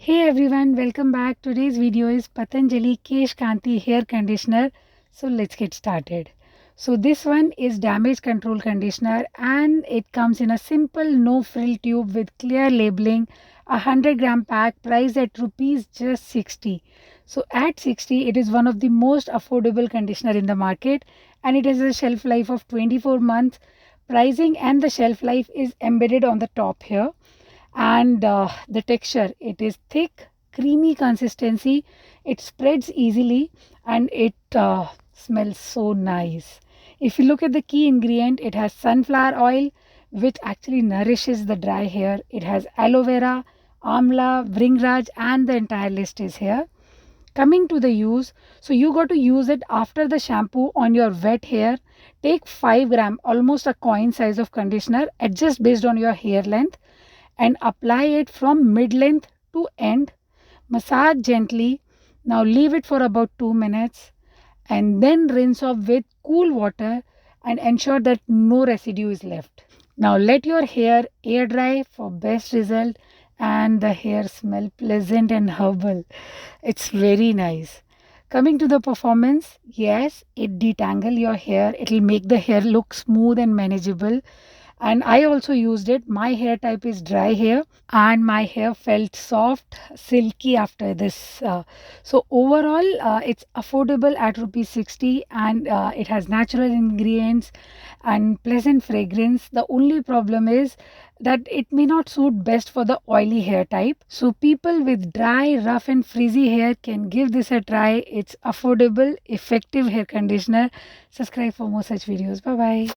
Hey everyone, welcome back. Today's video is Patanjali Kesh Kanti hair conditioner. So let's get started. So this one is damage control conditioner and it comes in a simple no frill tube with clear labeling, a 100-gram pack priced at rupees just 60. So at 60 it is one of the most affordable conditioner in the market and it has a shelf life of 24 months. Pricing and the shelf life is embedded on the top here, and the texture, it is thick creamy consistency, it spreads easily, and it smells so nice. If you look at the key ingredient, it has sunflower oil which actually nourishes the dry hair. It has aloe vera, amla, bringraj, and the entire list is here. Coming to the use, so you got to use it after the shampoo on your wet hair. Take 5 gram, almost a coin size of conditioner, adjust based on your hair length and apply it from mid length to end. Massage gently. Now leave it for about 2 minutes and then rinse off with cool water and ensure that no residue is left. Now let your hair air dry for best result, and the hair smell pleasant and herbal. It's very nice. Coming to the performance, yes, it detangle your hair. It will make the hair look smooth and manageable. And I also used it. My hair type is dry hair and my hair felt soft, silky after this. So overall, it's affordable at rupees 60, and it has natural ingredients and pleasant fragrance. The only problem is that it may not suit best for the oily hair type. So people with dry, rough and frizzy hair can give this a try. It's affordable, effective hair conditioner. Subscribe for more such videos. Bye bye.